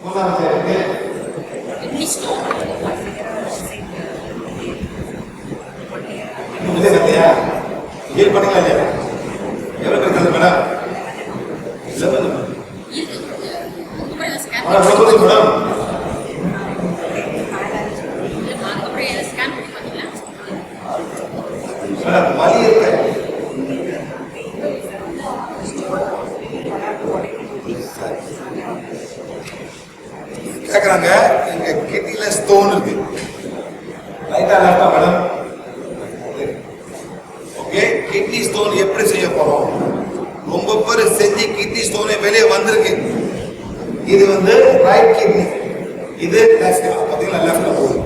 மூணாவது சேருக்கு இல்லையா ஹீல் பண்ணிக்கலாம் இல்லையா? எவ்வளோ பேர் கலந்து மேடம்? மேடம் வலி இருக்கு கேட்குறாங்க. எங்க கிட்னில ஸ்டோன் இருக்கு. ரைட்டா லெஃப்டா மேடம்? ஓகே, கிட்னி ஸ்டோன் எப்படி செய்ய போறோம்? ரொம்ப பேர் செஞ்சு கிட்னி ஸ்டோனே வெளியே வந்திருக்கு. இது வந்து ரைட் கிட்னி, இது லெஃப்ட். பார்த்தீங்களா லெஃப்ட்ல போகுது.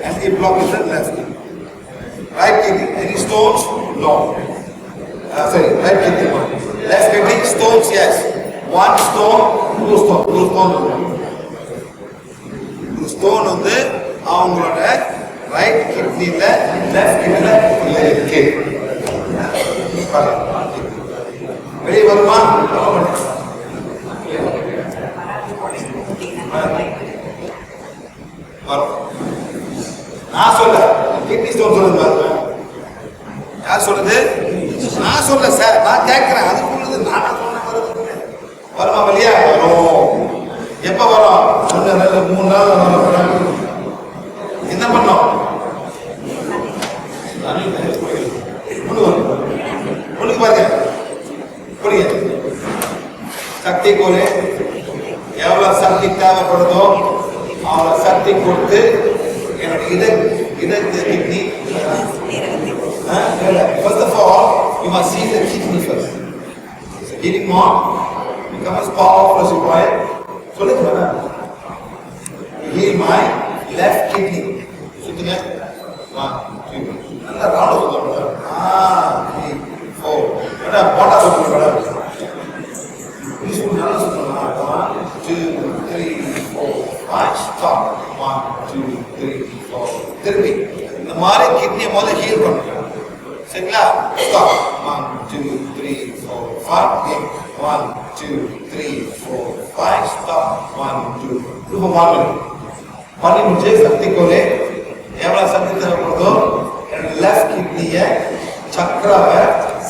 Anti block is left. Right kidney any stones? No. Sorry, right kidney. Left kidney stones, yes. One stone, two stone, two stone. Two stone வந்து அவங்களோட ரைட் கிட்னில லெஃப்ட் கிட்னில இருக்கு. வெளியே வருமா? வரும். நான் சொல்ல கிட்னி ஸ்டோன் சொல்லுங்க. யார் சொல்றது? நான் சொல்ல சார், நான் கேட்கிறேன். அது சொல்லுது நான் வருமா? வெளியா வரும். எப்ப வரும்? 1 நாள் 3 நாள் வரும். என்ன பண்ணோம்? ஒண்ணுக்கு பாருங்க, புரியுங்க. சக்தி கோலே எவ்வளவு சக்தி தேவைப்படுதோ அவ்வளவு சக்தி கொடுத்து என்னோட இடது kidney. First of all, you must see the kidney first. So getting more, become as powerful as you require. So let's go. Heal my left kidney. Sitting at 1, 2. And the round of the 3, 4. What are the This one is 1, 2, 3, 4, 5. Stop. 1, 2, 3, 4. திருப்பி இந்த மாதிரி கிட்னியை முதல்ல heel பண்ணுங்க. சரிங்களா? Stop. 1, 2, 3, 4, 5. 1, 2, 3, 4, 5. Stop. 1, 2. இப்போ பண்ணி முடிச்சு சக்தி கோலே எவ்வளோ சக்தி தேவைப்படுதோ என்னோட லெஃப்ட் கிட்னியை சக்கராவை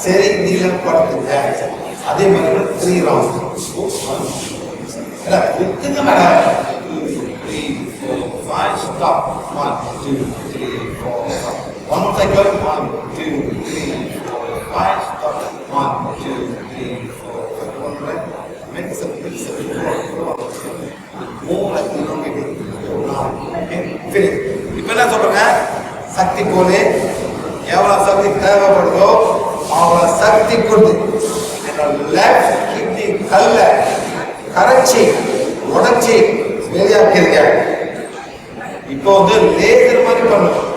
சரி நீளப்படுத்துங்க. அதே மாதிரி 3 rounds. வித்துங்க madam. 2, 3, 4, 5. Stop. 1, 2, 3, 4, 5. One more cycle. 1, 2, 3, 4, 5. Stop. 1, 2, 3, 4, 5. One right. Make some more like elongated. Okay. Finish. இப்போ என்ன சொல்றேங்க? சக்தி கோலே எவ்வளவு சக்தி தேவைப்படுதோ அவ்வளவு சக்தி கொடுத்து என்னோட லெஃப்ட் கிட்னி கல்ல கரைச்சி உடைச்சி வெளியாக்கிருங்க. இப்போ வந்து லேசர் மாதிரி பண்ணணும்.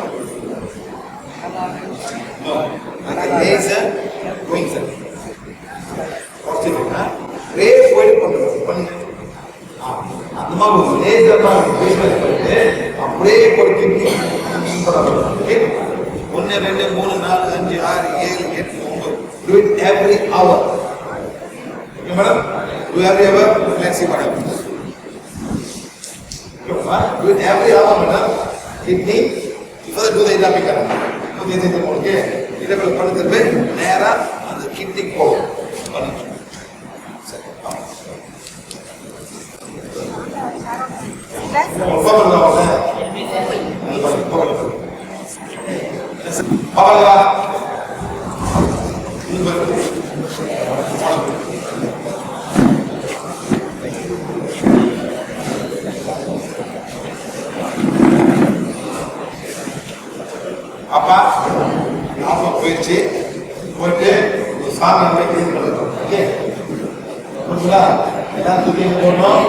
Laser going sir. What's it? Ray போயிட்டு பண்ணுங்க. அந்த மாதிரி லேசர் தான் பேஸ் பண்ணிட்டு அப்படியே ஒரு கிட்னி பண்ணணும். Okay? 1 2 3 4 5 6 7 8 9. Do it every hour. Okay madam? Do every hour. Let's see madam. Do it every hour madam. Kidney. First do the endoscopy. Okay? இதை பண்ணுறது நேராக அந்த கிட்னிக்கு போகும். அப்பா போயிடுச்சு போயிட்டு சாமி கிளீன் பண்ணிருக்கோம். ஓகே, எல்லாம் தூக்கி போடணும்.